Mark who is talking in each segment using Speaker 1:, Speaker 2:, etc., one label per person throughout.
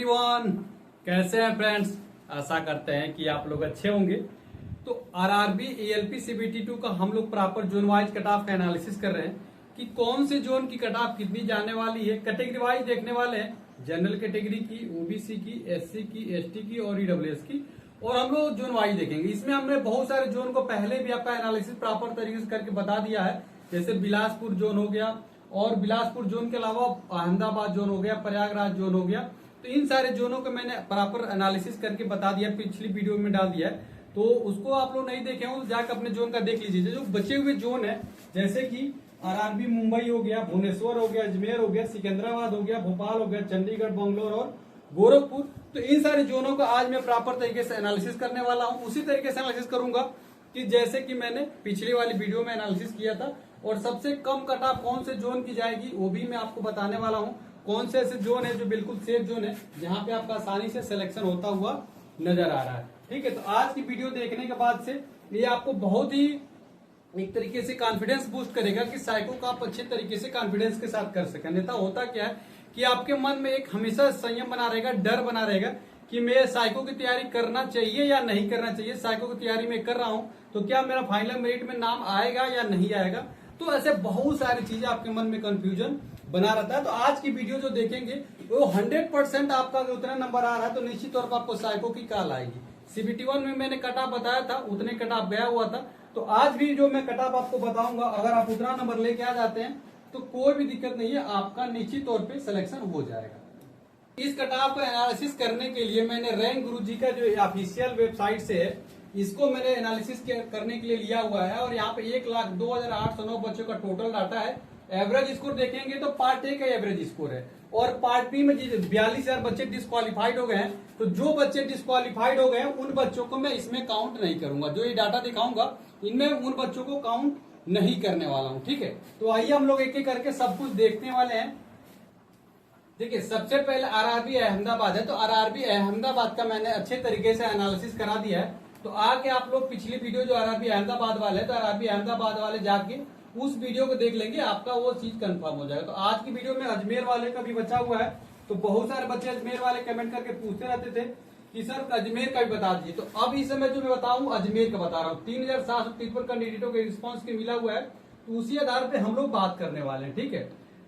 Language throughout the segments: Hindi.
Speaker 1: एवरीवन, कैसे हैं फ्रेंड्स। आशा करते हैं कि आप लोग अच्छे होंगे। तो आरआरबी एएलपी सीबीटी 2 का हम लोग proper zone wise cut off का एनालिसिस कर रहे हैं कि कौन से जोन की कट ऑफ कितनी जाने वाली है। कैटेगरी वाइज देखने वाले हैं, जनरल कैटेगरी की, ओबीसी की, एससी की, एसटी की और ईडब्ल्यूएस की, और हम लोग जोन वाइज देखेंगे। इसमें हमने बहुत सारे जोन को पहले भी आपका एनालिसिस प्रॉपर तरीके से करके बता दिया है, जैसे बिलासपुर जोन हो गया, और बिलासपुर जोन के अलावा अहमदाबाद जोन हो गया, प्रयागराज जोन हो गया। तो इन सारे जोनों को मैंने प्रॉपर एनालिसिस करके बता दिया, पिछली वीडियो में डाल दिया है। तो उसको आप लोग नहीं देखे हो तो जाकर अपने जोन का देख लीजिए। जो बचे हुए जोन है, जैसे कि आरआरबी मुंबई हो गया, भुवनेश्वर हो गया, अजमेर हो गया, सिकंदराबाद हो गया, भोपाल हो गया, चंडीगढ़, बंगलोर और गोरखपुर। तो इन सारे जोनों का आज मैं प्रॉपर तरीके से एनालिसिस करने वाला हूँ। उसी तरीके से एनालिसिस करूंगा कि जैसे कि मैंने पिछली वाली वीडियो में एनालिसिस किया था, और सबसे कम कट ऑफ कौन से जोन की जाएगी वो भी मैं आपको बताने वाला हूँ। कौन से ऐसे जोन है जो बिल्कुल सेफ जोन है, जहां पे आपका आसानी से सिलेक्शन होता हुआ नजर आ रहा है। ठीक है, तो आज की वीडियो देखने के बाद से ये आपको बहुत ही एक तरीके से कॉन्फिडेंस बूस्ट करेगा कि साइको का आप अच्छे तरीके से कॉन्फिडेंस के साथ कर सकें। अन्यथा होता क्या है कि आपके मन में एक हमेशा संयम बना रहेगा, डर बना रहेगा कि मैं साइको की तैयारी करना चाहिए या नहीं करना चाहिए। साइको की तैयारी मैं कर रहा हूं तो क्या मेरा फाइनल मेरिट में नाम आएगा या नहीं आएगा। तो ऐसे बहुत सारी चीजें आपके मन में कंफ्यूजन बना रहता है। तो आज की वीडियो जो देखेंगे वो 100% आपका अगर उतना नंबर आ रहा है तो निश्चित तौर पर आपको साइको की कॉल आएगी। सीबीटी 1 में मैंने कट ऑफ बताया था, उतने कट ऑफ गया हुआ था। तो आज भी जो मैं कट ऑफ आपको बताऊंगा, अगर आप उतना नंबर लेके आ जाते हैं तो कोई भी दिक्कत नहीं है, आपका निश्चित तौर पर सिलेक्शन हो जाएगा। इस कट ऑफ का एनालिसिस करने के लिए मैंने रैंक गुरु जी का जो ऑफिशियल वेबसाइट से है, इसको मैंने एनालिसिस करने के लिए लिया हुआ है। और यहाँ पे 1,02,809 बच्चों का टोटल डाटा है। एवरेज स्कोर देखेंगे तो पार्ट ए का एवरेज स्कोर है, और पार्ट बी में 42,000 बच्चे डिस्क्वालीफाइड हो गए हैं। तो जो बच्चे डिस्क्वालीफाइड हो गए हैं उन बच्चों को मैं इसमें काउंट नहीं करूंगा। जो ये डाटा दिखाऊंगा इनमें उन बच्चों को काउंट नहीं करने वाला हूँ। ठीक है, तो आइए हम लोग एक एक करके सब कुछ देखने वाले हैं। देखिए, सबसे पहले आरआरबी अहमदाबाद है। तो आरआरबी अहमदाबाद का मैंने अच्छे तरीके से एनालिसिस करा दिया है। तो आके आप लोग पिछली वीडियो जो आरआरबी अहमदाबाद वाले है, तो आरआरबी अहमदाबाद वाले जाके उस वीडियो को देख लेंगे, आपका वो चीज कंफर्म हो जाएगा। तो आज की वीडियो में अजमेर वाले का भी बचा हुआ है। तो बहुत सारे बच्चे अजमेर वाले कमेंट करके पूछते रहते थे कि सर अजमेर का भी बता दीजिए। तो अब इस समय जो मैं बताऊं अजमेर का बता रहा हूँ। 3,753 कैंडिडेटों के रिस्पॉन्स के मिला हुआ है, तो उसी आधार पर हम लोग बात करने वाले हैं। ठीक है,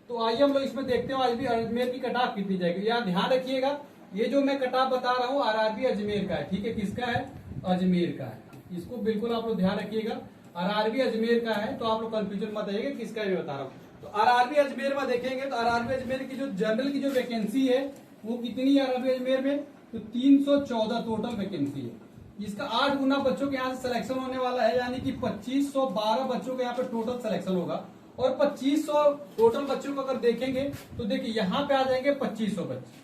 Speaker 1: तो आइए हम लोग इसमें देखते हैं आज भी अजमेर की कट ऑफ कितनी जाएगी। यहाँ ध्यान रखिएगा, ये जो मैं कट ऑफ बता रहा हूँ आरआरबी अजमेर का है। ठीक है, किसका है? अजमेर का है। इसको बिल्कुल आप लोग ध्यान रखिएगा, आरआरबी अजमेर का है। तो आप लोग कंफ्यूजन मत आइएगा किसका मैं बता रहा हूँ। तो आरआरबी अजमेर में देखेंगे तो आरआरबी अजमेर की जो जनरल की जो वैकेंसी है वो कितनी है आरआरबी अजमेर में? तो 314 टोटल वैकेंसी है। इसका 8 गुना बच्चों के यहाँ से सिलेक्शन होने वाला है, यानी कि 2512 बच्चों के यहाँ पे टोटल सिलेक्शन होगा। और 2500 टोटल बच्चों को अगर देखेंगे तो देखिए यहाँ पे आ जाएंगे 2500 बच्चे,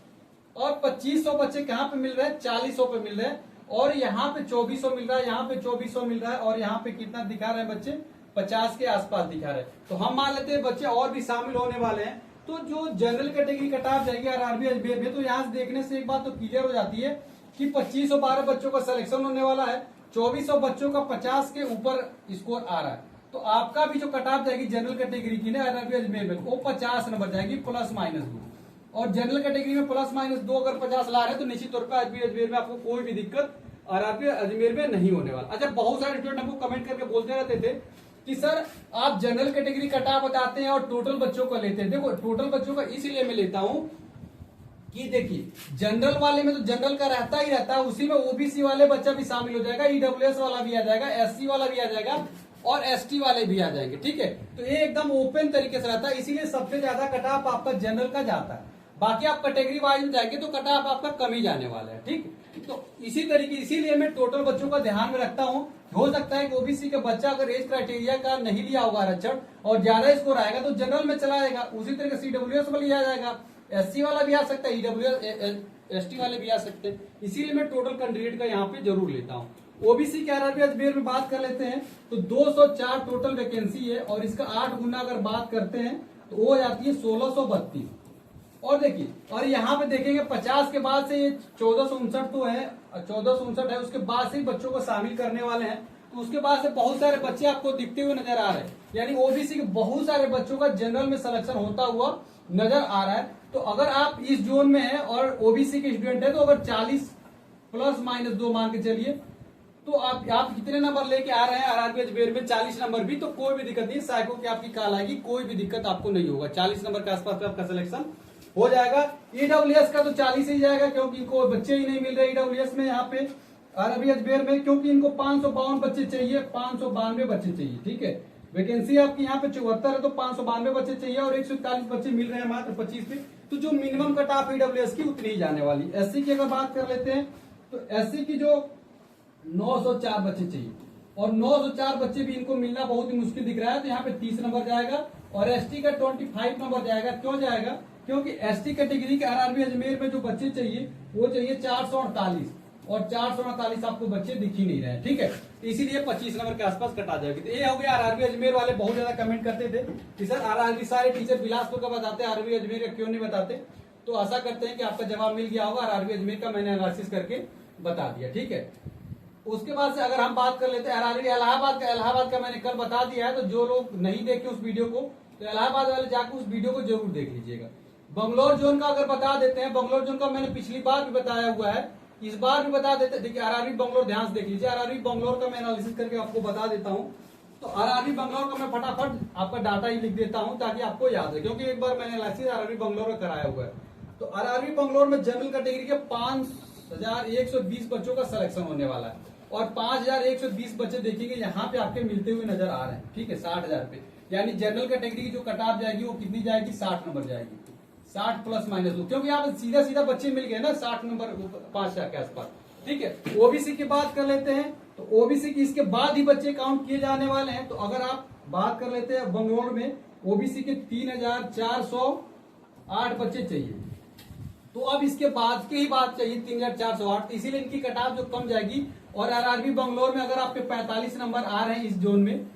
Speaker 1: और 2500 बच्चे कहाँ पे मिल रहे हैं? 4000 पे मिल रहे हैं। और यहाँ पे 2400 मिल रहा है, यहाँ पे 2400 मिल रहा है, और यहाँ पे कितना दिखा रहे हैं बच्चे? 50 के आसपास दिखा रहे हैं। तो हम मान लेते हैं बच्चे और भी शामिल होने वाले हैं। तो जो जनरल कैटेगरी कट ऑफ जाएगी आरआरबी अजमेर में, तो यहाँ से देखने से एक बात तो क्लियर हो जाती है कि 2512 बच्चों का सिलेक्शन होने वाला है। 2400 बच्चों का 50 के ऊपर स्कोर आ रहा है। तो आपका भी जो कट ऑफ जाएगी जनरल कैटेगरी की ना आरआरबी अजमेर में, वो 50 नंबर जाएगी ±2। और जनरल कैटेगरी में ±2 अगर 50 ला रहे हैं तो निश्चित तौर पर आरआरबी अजमेर में आपको कोई भी दिक्कत आरआरबी अजमेर में नहीं होने वाला। अच्छा, बहुत सारे स्टूडेंट हमको कमेंट करके बोलते रहते थे कि सर आप जनरल कैटेगरी कट ऑफ बताते हैं और टोटल बच्चों को लेते हैं। देखो, टोटल बच्चों का इसलिए मैं लेता हूं कि देखिए जनरल वाले में तो जनरल का रहता ही रहता है, उसी में ओबीसी वाले बच्चा भी शामिल हो जाएगा, ईडब्ल्यूएस वाला भी आ जाएगा, एससी वाला भी आ जाएगा, और एसटी वाले भी आ जाएंगे। ठीक है, तो ये एकदम ओपन तरीके से रहता है, इसीलिए सबसे ज्यादा कट ऑफ आपका जनरल का जाता है। बाकी आप कैटेगरी वाइज में जाएंगे तो कट ऑफ आपका कम ही जाने वाला है। ठीक, तो इसी तरीके इसीलिए मैं टोटल बच्चों का ध्यान में रखता हूँ। हो सकता है कि ओबीसी का बच्चा अगर एज क्राइटेरिया का नहीं लिया होगा आरक्षण और ज्यादा स्कोर आएगा तो जनरल में चला जाएगा, उसी तरह से ईडब्ल्यूएस वाला लिया जाएगा, एससी वाला भी आ सकता है, ईडब्ल्यूएस एसटी वाले भी आ सकते हैं। इसीलिए मैं टोटल कैंडिडेट का यहाँ पे जरूर लेता हूँ। ओबीसी के आरआरबी अजमेर में बात कर लेते हैं तो 204 टोटल वैकेंसी है, और इसका 8 गुना अगर बात करते हैं तो वो हो जाती है 1632। और देखिए, और यहाँ पे देखेंगे 50 के बाद से ये 1459 तो है, 1459 है, उसके बाद से ही बच्चों को शामिल करने वाले हैं। तो उसके बाद से बहुत सारे बच्चे आपको दिखते हुए नजर आ रहे हैं, यानी ओबीसी के बहुत सारे बच्चों का जनरल में सिलेक्शन होता हुआ नजर आ रहा है। तो अगर आप इस जोन में हैं और ओबीसी के स्टूडेंट है तो अगर 40 ± 2 मान के चलिए, तो आप कितने नंबर लेके आ रहे हैं आरआरबी अजमेर में, 40 नंबर भी, तो कोई भी दिक्कत नहीं, साइको की आपकी कॉल आएगी, कोई भी दिक्कत आपको नहीं होगा, 40 नंबर के आसपास आपका सिलेक्शन हो जाएगा। ईडब्ल्यूएस का तो 40 ही जाएगा, क्योंकि इनको बच्चे ही नहीं मिल रहे ईडब्ल्यूएस में यहाँ पे आरआरबी अजमेर में, क्योंकि इनको 552 बच्चे चाहिए, 592 बच्चे चाहिए। ठीक है, वैकेंसी आपकी यहाँ पे 74 है, तो 592 बच्चे चाहिए और 141 बच्चे मिल रहे हैं मात्र 25 पे, तो जो मिनिमम कट ऑफ ईडब्ल्यूएस की उतनी ही जाने वाली। एससी की अगर बात कर लेते हैं तो एससी की जो 904 बच्चे चाहिए और 904 बच्चे भी इनको मिलना बहुत ही मुश्किल दिख रहा है, तो यहाँ पे 30 नंबर जाएगा और एसटी का 25 नंबर जाएगा। क्यों जाएगा? क्योंकि एसटी कैटेगरी के आरआरबी अजमेर में जो बच्चे चाहिए वो चाहिए 448 और 448 आपको बच्चे दिख ही नहीं रहे। ठीक है, इसीलिए 25 नंबर के आसपास कटा जाएगी। तो ये हो गया आरआरबी अजमेर वाले बहुत ज्यादा कमेंट करते थे कि सर आरआरबी सारे टीचर बिलासपुर का बताते हैं, आरआरबी अजमेर का क्यों नहीं बताते। तो आशा करते हैं कि आपका जवाब मिल गया होगा, आरआरबी अजमेर का मैंने एनालिसिस करके बता दिया। ठीक है, उसके बाद से अगर हम बात कर लेते हैं आरआरबी इलाहाबाद का मैंने कल बता दिया है, तो जो लोग नहीं देखे उस वीडियो को तो इलाहाबाद वाले जाकर उस वीडियो को जरूर देख लीजिएगा। बंगलोर जोन का अगर बता देते हैं, बंगलोर जोन का मैंने पिछली बार भी बताया हुआ है, इस बार भी बता देते। देखिए आरआरबी बंगलोर ध्यान से देख लीजिए, आरआरबी बंगलोर का मैं एनालिसिस करके आपको बता देता हूँ। तो आरआरबी बंगलोर का मैं फटाफट आपका डाटा ही लिख देता हूँ ताकि आपको याद है, क्योंकि एक बार मैंने एनालिसिस आरआरबी बंगलोर का कराया हुआ है। तो आरआरबी बंगलोर में जनरल कैटेगरी के 5120 बच्चों का सिलेक्शन होने वाला है और 5120 बच्चे देखेंगे यहाँ पे आपके मिलते हुए नजर आ रहे हैं। ठीक है, 60,000 पे, यानी जनरल कैटेगरी की जो कट ऑफ जाएगी वो कितनी जाएगी? 60 नंबर जाएगी, 60 ± 2, क्योंकि आप सीधा बच्चे मिल गए ना 60 नंबर 5,000 के आसपास। ठीक है, ओबीसी की बात कर लेते हैं तो ओबीसी की इसके बाद ही बच्चे काउंट किए जाने वाले हैं। तो अगर आप बात कर लेते हैं बंगलोर में ओबीसी के 3,408 बच्चे चाहिए, तो अब इसके बाद की ही बात चाहिए 3,408, इसीलिए इनकी कट ऑफ जो कम जाएगी। और आरआरबी बंगलोर में अगर आपके 45 नंबर आ रहे हैं इस जोन में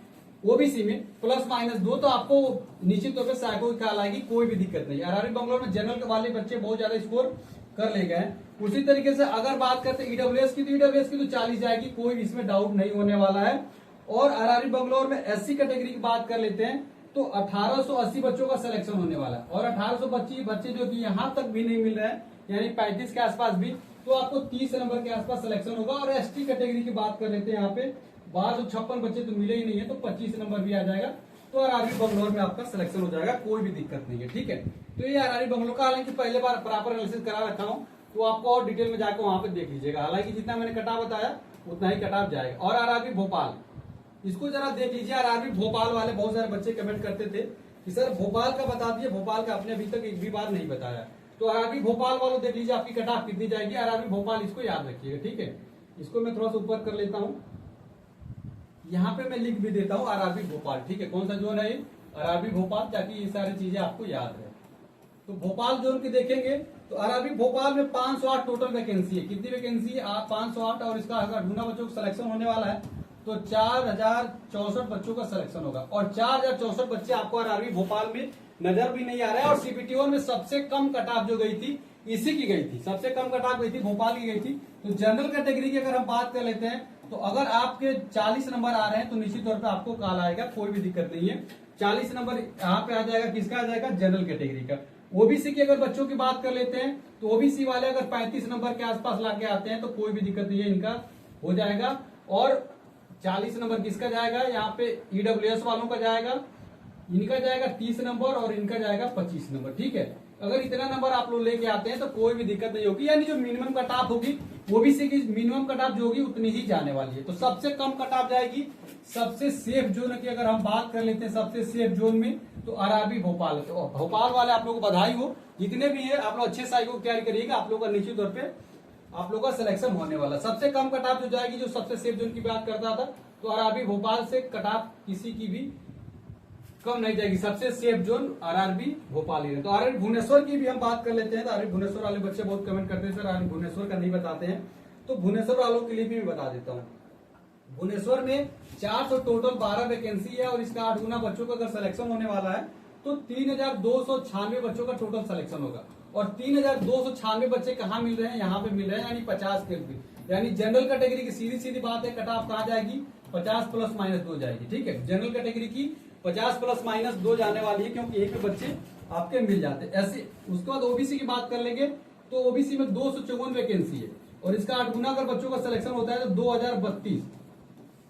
Speaker 1: ओबीसी में ±2, तो आपको निश्चित तौर पर साइको की कॉल आएगी, कोई भी दिक्कत नहीं। आरआरबी बंगलोर में जनरल वाले बच्चे बहुत ज्यादा स्कोर कर ले गए। उसी तरीके से अगर बात करते हैं ईडब्ल्यूएस की, तो ईडब्ल्यूएस की तो 40 जाएगी, कोई इसमें डाउट नहीं होने वाला है। और आरआरबी बंगलोर में एससी कैटेगरी की बात कर लेते हैं तो 1880 बच्चों का सिलेक्शन होने वाला है और 1825 बच्चे जो कि यहाँ तक भी नहीं मिल रहे हैं, यानी 35 के आसपास भी, तो आपको 30 नंबर के आसपास सिलेक्शन होगा। और एसटी कैटेगरी की बात कर लेते हैं, यहाँ पे 1256 बच्चे तो मिले ही नहीं है, तो 25 नंबर भी आ जाएगा, तो आरआरबी बंगलोर में आपका सिलेक्शन हो जाएगा, कोई भी दिक्कत नहीं है। ठीक है, तो ये आरआरबी बंगलोर का, हालांकि पहले बार प्रॉपर एनालिसिस करा रखा हूँ, तो आपको और डिटेल में जाकर वहां पे देख लीजिएगा। हालांकि जितना मैंने कटाव बताया उतना ही कटाव जाएगा। और आरआरबी भोपाल, इसको जरा देख लीजिए। आरआरबी भोपाल वाले बहुत सारे बच्चे कमेंट करते थे कि सर भोपाल का बता दिए, भोपाल का आपने अभी तक एक भी बार नहीं बताया। तो आरआरबी भोपाल वालों देख लीजिए आपकी कट ऑफ कितनी जाएगी। आरआरबी भोपाल, इसको याद रखिएगा। ठीक है, इसको मैं थोड़ा सा ऊपर कर लेता हूँ, यहाँ पे मैं लिख भी देता हूँ आरआरबी भोपाल। ठीक है, कौन सा जोन है? आरआरबी भोपाल, ताकि ये सारी चीजें आपको याद रहे। तो भोपाल जोन की देखेंगे तो आरआरबी भोपाल में 508 टोटल वैकेंसी है। कितनी वैकेंसी है? 508, और इसका अगर ढूंढा बच्चों का सिलेक्शन होने वाला है तो 4064 बच्चों का सिलेक्शन होगा। और 4064 बच्चे आपको आरआरबी भोपाल में नजर भी नहीं आ रहा है। और सीपीटी-1 में सबसे कम कट ऑफ जो गई थी इसी की गई थी, सबसे कम कट ऑफ गई थी भोपाल की गई थी। तो जनरल कैटेगरी की अगर हम बात कर लेते हैं तो अगर आपके 40 नंबर आ रहे हैं तो निश्चित तौर पे आपको कॉल आएगा, कोई भी दिक्कत नहीं है। 40 नंबर यहाँ पे आ जाएगा, किसका आ जाएगा? जनरल कैटेगरी का। ओबीसी की अगर बच्चों की बात कर लेते हैं तो ओबीसी वाले अगर 35 नंबर के आसपास लाके आते हैं तो कोई भी दिक्कत नहीं है, इनका हो जाएगा। और 40 नंबर किसका जाएगा? यहाँ पे ईडब्ल्यूएस वालों का जाएगा, इनका जाएगा 30 नंबर और इनका जाएगा 25 नंबर। ठीक है, अगर इतना नंबर आप लोग लेके आते हैं तो कोई भी दिक्कत नहीं होगी, यानी जो मिनिमम कट ऑफ होगी ओबीसी की मिनिमम कट ऑफ जो होगी उतनी ही जाने वाली है। तो सबसे कम कट ऑफ जाएगी सबसे सेफ जोन की अगर हम बात कर लेते हैं, सबसे सेफ जोन में तो आरआरबी भोपाल। तो भोपाल वाले आप लोगों को बधाई हो, जितने भी है आप लोग अच्छे साइको की तैयारी करिएगा, आप लोग का निश्चित तौर पे आप लोग का सिलेक्शन होने वाला। सबसे कम कट ऑफ जो जाएगी, जो सबसे सेफ जोन की बात करता था, तो आरआरबी भोपाल से कट ऑफ किसी की भी कम नहीं जाएगी। सबसे सेफ जोन आरआरबी भोपाल ही है। तो आरआरबी भुवनेश्वर की भी हम बात कर लेते हैं। तो आरआरबी भुवनेश्वर वाले बच्चे बहुत कमेंट करते हैं सर आरआरबी भुवनेश्वर का नहीं बताते हैं, तो भुवनेश्वर वालों के लिए भी मैं बता देता हूँ। भुवनेश्वर में 400 टोटल 12 वैकेंसी है और इसका 8 गुना बच्चों का अगर सिलेक्शन होने वाला है तो 3296 बच्चों का टोटल सिलेक्शन होगा। और 3296 बच्चे कहाँ मिल रहे हैं? यहाँ पे मिल रहे हैं, यानी 50 के भी, यानी जनरल कैटेगरी की सीधी सीधी बात है, कट ऑफ कहाँ जाएगी? 50 ± 2 जाएगी। ठीक है, जनरल कैटेगरी की 50 ± 2 जाने वाली है, क्योंकि एक बच्चे आपके मिल जाते हैं। ऐसे उसके बाद ओबीसी की बात कर लेंगे तो ओबीसी में 254 वैकेंसी है और इसका 8 गुना अगर बच्चों का सिलेक्शन होता है तो 2032,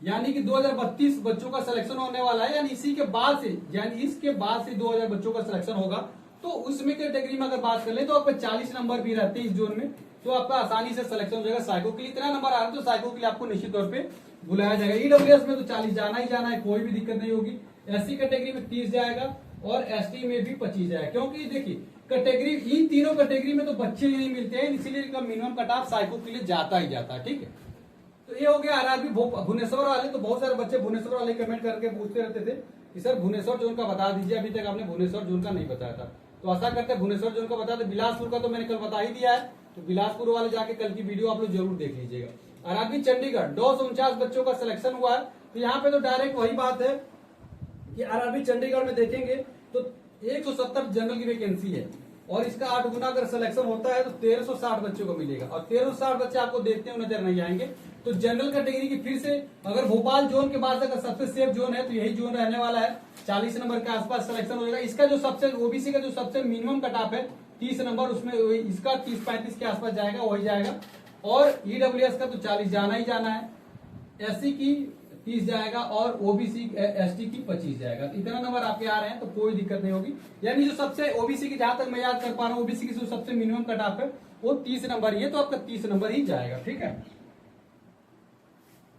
Speaker 1: यानी कि 2032 बच्चों का सिलेक्शन होने वाला है। यानी इसी के बाद से, यानी इसके बाद से 2000 बच्चों का सिलेक्शन होगा। तो उसमें कैटेगरी में अगर बात कर ले तो आपके 40 नंबर भी रहते हैं इस जोन में, तो आपका आसानी से सिलेक्शन हो जाएगा। साइको के लिए इतना नंबर आ रहा है तो साइको के लिए आपको निश्चित तौर पे बुलाया जाएगा। ईडब्ल्यूएस में तो 40 जाना ही जाना है, कोई भी दिक्कत नहीं होगी। एससी कैटेगरी में 30 जाएगा और एसटी में भी 25 जाएगा, क्योंकि देखिए कैटेगरी, इन तीनों कैटेगरी में तो बच्चे ही नहीं मिलते हैं, इसीलिए इनका मिनिमम कट ऑफ साइको के लिए जाता ही जाता है। ठीक है, तो ये हो गया आरआरबी भुवनेश्वर वाले। तो बहुत सारे बच्चे भुवनेश्वर वाले कमेंट करके पूछते रहते थे कि सर भुवनेश्वर जोन का बता दीजिए, अभी तक आपने भुवनेश्वर जोन का नहीं बताया था। तो आशा करते हैं भुवनेश्वर जोन का बता दे। बिलासपुर का तो मैंने कल बता ही दिया है, तो बिलासपुर वाले जाके कल की वीडियो आप लोग जरूर देख लीजिएगा। आरआरबी चंडीगढ़ 249 बच्चों का सिलेक्शन हुआ है। तो यहाँ पे तो डायरेक्ट वही बात है कि आरआरबी चंडीगढ़ में देखेंगे तो 170 जनरल की वैकेंसी है और इसका 8 गुना अगर सिलेक्शन होता है तो 1360 बच्चों को मिलेगा और 1360 बच्चे आपको देखते हुए नजर नहीं आएंगे। तो जनरल कैटेगरी की फिर से अगर भोपाल जोन के बाद अगर सबसे सेफ जोन है तो यही जोन रहने वाला है। 40 नंबर के आसपास सिलेक्शन हो जाएगा। इसका जो सबसे ओबीसी का जो सबसे मिनिमम कट ऑफ है 30 नंबर, उसमें इसका 30-35 के आसपास जाएगा, वही जाएगा। और ईडब्ल्यूएस का तो 40 जाना ही जाना है, एससी की 30 जाएगा और ओबीसी एसटी की 25 जाएगा। तो इतना नंबर आपके आ रहे हैं तो कोई दिक्कत नहीं होगी। यानी जो सबसे ओबीसी की, जहां तक मैं याद कर पा रहा हूँ, ओबीसी की जो सबसे मिनिमम कट ऑफ है वो 30 नंबर ही है, तो आपका 30 नंबर ही जाएगा। ठीक है,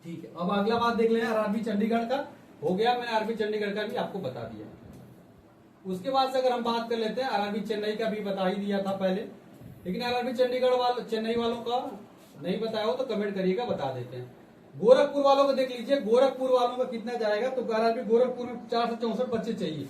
Speaker 1: ठीक है। अब अगला बात देख लें आरआरबी चंडीगढ़ का। हो गया, मैंने आरआरबी चंडीगढ़ का भी आपको बता दिया। उसके बाद से अगर हम बात कर लेते हैं, आरआरबी चेन्नई का भी बता ही दिया था पहले, लेकिन आरआरबी चंडीगढ़ वालों, चेन्नई वालों का नहीं बताया हो तो कमेंट करिएगा, बता देते हैं। गोरखपुर वालों को देख लीजिए, गोरखपुर वालों का कितना जाएगा। तो आरआरबी गोरखपुर में 464 बच्चे चाहिए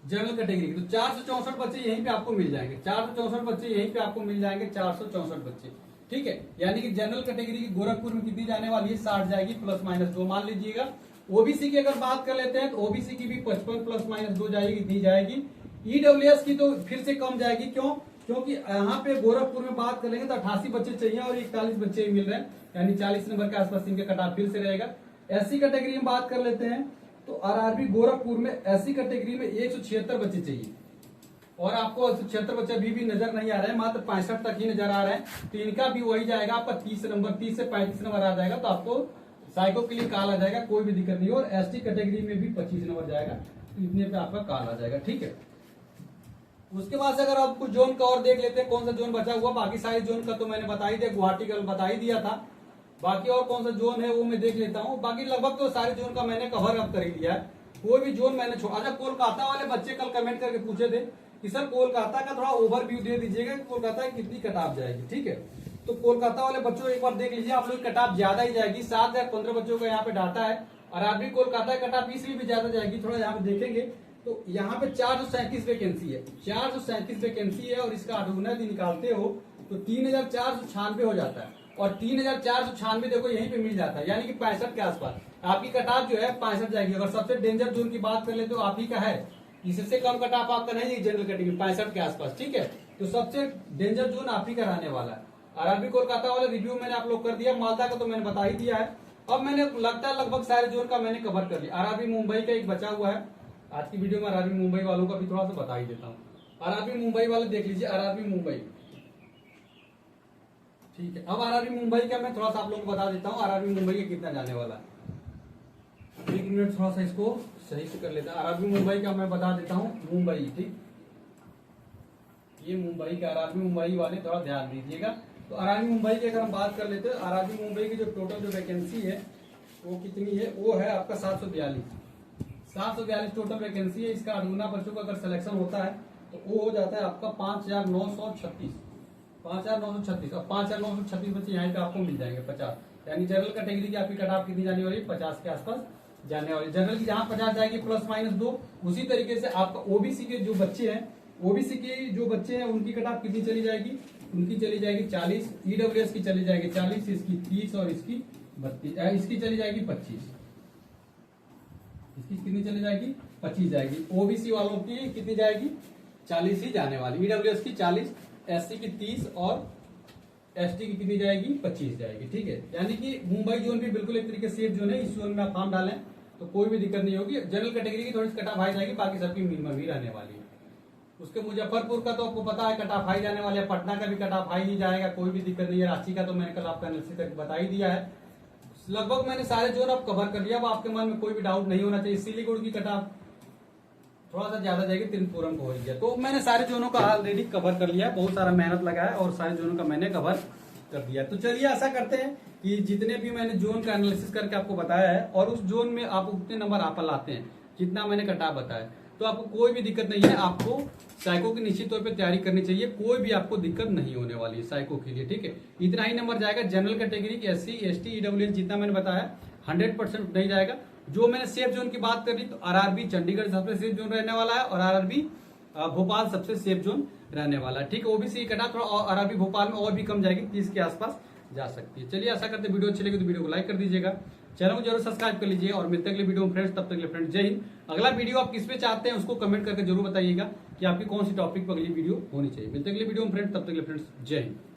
Speaker 1: जनरल कैटेगरी, तो 464 बच्चे यहीं पे आपको मिल जाएंगे। 464 बच्चे यहीं पे आपको मिल जाएंगे, 464 बच्चे। ठीक है, यानी कि जनरल कैटेगरी की गोरखपुर में कितनी जाने वाली है, 60 जाएगी ±2 मान लीजिएगा। ओबीसी की अगर बात कर लेते हैं तो ओबीसी की भी 55 ±2 जाएगी, दी जाएगी। ईडब्ल्यूएस की तो फिर से कम जाएगी, क्यों? क्योंकि यहाँ पे गोरखपुर में बात करेंगे तो 88 बच्चे चाहिए और 41 बच्चे ही मिल रहे हैं, यानी 40 नंबर के आसपास इनके कट ऑफ फिर से रहेगा। एससी कैटेगरी में बात कर लेते हैं तो आरआरबी गोरखपुर में एससी कैटेगरी में 176 बच्चे चाहिए और आपको 176 बच्चे अभी भी नजर नहीं आ रहे हैं, मात्र 65 तक ही नजर आ रहे हैं। तो इनका भी वही जाएगा आपका 30 नंबर, 30 से 35 नंबर आ जाएगा, तो आपको साइको के लिए कॉल आ जाएगा, कोई भी दिक्कत नहीं। और एसटी कैटेगरी में भी 25 नंबर जाएगा, तो इतने पे आपका कॉल आ जाएगा। ठीक है, उसके बाद से अगर आप कुछ जोन का और देख लेते हैं, कौन सा जोन बचा हुआ। बाकी सारे जोन का तो मैंने बता ही दिया, गुवाहाटी का बता ही दिया था। बाकी और कौन सा जोन है वो मैं देख लेता हूँ। बाकी लगभग तो सारे जोन का मैंने कवर अप कर ही दिया है, कोई भी जोन मैंने छोड़ा। अच्छा, कोलकाता वाले बच्चे कल कमेंट करके पूछे थे कि सर कोलकाता का थोड़ा ओवरव्यू दे दीजिएगा कि कोलकाता की कितनी कट ऑफ जाएगी। ठीक है, तो कोलकाता वाले बच्चों एक बार देख लीजिए, आप लोग कट ऑफ ज्यादा ही जाएगी। 7,015 बच्चों का यहाँ पे डाटा है और आप भी कोलकाता कट ऑफ इसलिए भी ज्यादा जाएगी। थोड़ा यहाँ पे देखेंगे तो यहाँ पे 437 वैकेंसी है, 437 वैकेंसी है और इसका 8 गुना यदि निकालते हो तो 3,496 हो जाता है और 3,496 देखो यहीं पे मिल जाता है, यानी कि 65 के आसपास आपकी कटाप जो है 65 जाएगी। अगर सबसे डेंजर जोन की बात कर ले तो आप ही का है, इससे कम कटाप आपका नहीं जनरल कैटेगरी 65 के आसपास। ठीक है, तो सबसे डेंजर जोन आप ही का रहने वाला है। आरआरबी कोलकाता वाला रिव्यू मैंने आप लोग कर दिया, मालदा का तो मैंने बता ही दिया है। अब मैंने लगता है लगभग सारे जोन का मैंने कवर कर लिया। आरआरबी मुंबई का एक बचा हुआ है, आज की वीडियो में आरआरबी मुंबई वालों का भी थोड़ा सा बता ही देता हूँ। आरआरबी मुंबई वाले देख लीजिए, आरआरबी मुंबई। ठीक है, अब आरआरबी मुंबई का मैं थोड़ा सा आप लोगों को बता देता हूँ, आरआरबी मुंबई का कितना जाने वाला है। एक मिनट थोड़ा सा इसको सही से कर लेता है। आरआरबी मुंबई का मैं बता देता हूँ, मुंबई। ठीक, ये मुंबई का आरआरबी मुंबई वाले थोड़ा ध्यान दीजिएगा। तो आरआरबी मुंबई की अगर हम बात कर लेते हैं, आरआरबी मुंबई की जो टोटल जो वैकेंसी है वो कितनी है, वो है आपका 742 टोटल वैकेंसी है। इसका 8 गुना बच्चों का अगर सिलेक्शन होता है तो वो हो जाता है आपका 5,936 और 5,936 बच्चे यहाँ पे आपको मिल जाएंगे 50। यानी जनरल कैटेगरी की आपकी कट ऑफ कितनी जाने वाली है, 50 के आसपास जाने वाली। जनरल की जहां 50 जाएगी ±2, उसी तरीके से आपका ओबीसी के जो बच्चे हैं, ओबीसी के जो बच्चे हैं उनकी कट ऑफ कितनी चली जाएगी, उनकी चली जाएगी 40। ईडब्ल्यूएस की चली जाएगी 40, इसकी 30 और इसकी 32, इसकी चली जाएगी 25। इसकी कितनी चली जाएगी, 25 जाएगी। ओबीसी वालों की कितनी जाएगी, 40 ही जाने वाली। ईडब्ल्यूएस की 40, एससी की 30 और एसटी की कितनी जाएगी, 25 जाएगी। ठीक है, यानी कि मुंबई जोन भी बिल्कुल एक तरीके से सेफ जोन है। इस जोन में आप फॉर्म डालें तो कोई भी दिक्कत नहीं होगी। जनरल कैटेगरी की थोड़ी सी कट ऑफ हाई जाएगी, बाकी सबकी मिनिमम ही रहने वाली है। उसके मुजफ्फरपुर का तो आपको पता है कट ऑफ हाई जाने वाले है, पटना का भी कट ऑफ हाई ही जाएगा, कोई भी दिक्कत नहीं है। रांची का तो मैंने कल आपका एनालिसिस करके बता ही दिया है। लगभग मैंने सारे जोन आप कवर कर लिया। अब आपके मन में कोई भी डाउट नहीं होना चाहिए। सिलीगुड़ी की कट ऑफ थोड़ा सा ज्यादा जाएगी, त्रिपुरम को हो गया। तो मैंने सारे जोनों का ऑलरेडी कवर कर लिया है, बहुत सारा मेहनत लगा है और सारे जोनों का मैंने कवर कर दिया। तो चलिए ऐसा करते हैं कि जितने भी मैंने जोन का एनालिसिस करके आपको बताया है और उस जोन में आप उतने नंबर आप लाते हैं जितना मैंने कटा बताया, तो आपको कोई भी दिक्कत नहीं है। आपको साइको की निश्चित तौर पे तैयारी करनी चाहिए, कोई भी आपको दिक्कत नहीं होने वाली है साइको के लिए, ठीक है। इतना ही नंबर जाएगा। General category SC ST EWS जितना मैंने बताया 100% नहीं जाएगा। जो मैंने सेफ जोन की बात करी तो RRB चंडीगढ़ सबसे सेफ जोन रहने वाला है और RRB भोपाल सबसे सेफ जोन रहने वाला है, ठीक है। ओबीसी कटा थोड़ा RRB भोपाल में और भी कम जाएगी, 30 के आसपास जा सकती है। चलिए ऐसा करते वीडियो अच्छी लगी तो वीडियो को लाइक कर दीजिएगा, चैनल को जरूर सब्सक्राइब कर लीजिए और मिलते अगले वीडियो में फ्रेंड्स। तब तक के लिए फ्रेंड्स जय हिंद। अगला वीडियो आप किस पे चाहते हैं उसको कमेंट करके जरूर बताइएगा कि आपकी कौन सी टॉपिक पर अगली वीडियो होनी चाहिए। मिलते अगले वीडियो में फ्रेंड्स, तब तक के लिए फ्रेंड्स जय हिंद।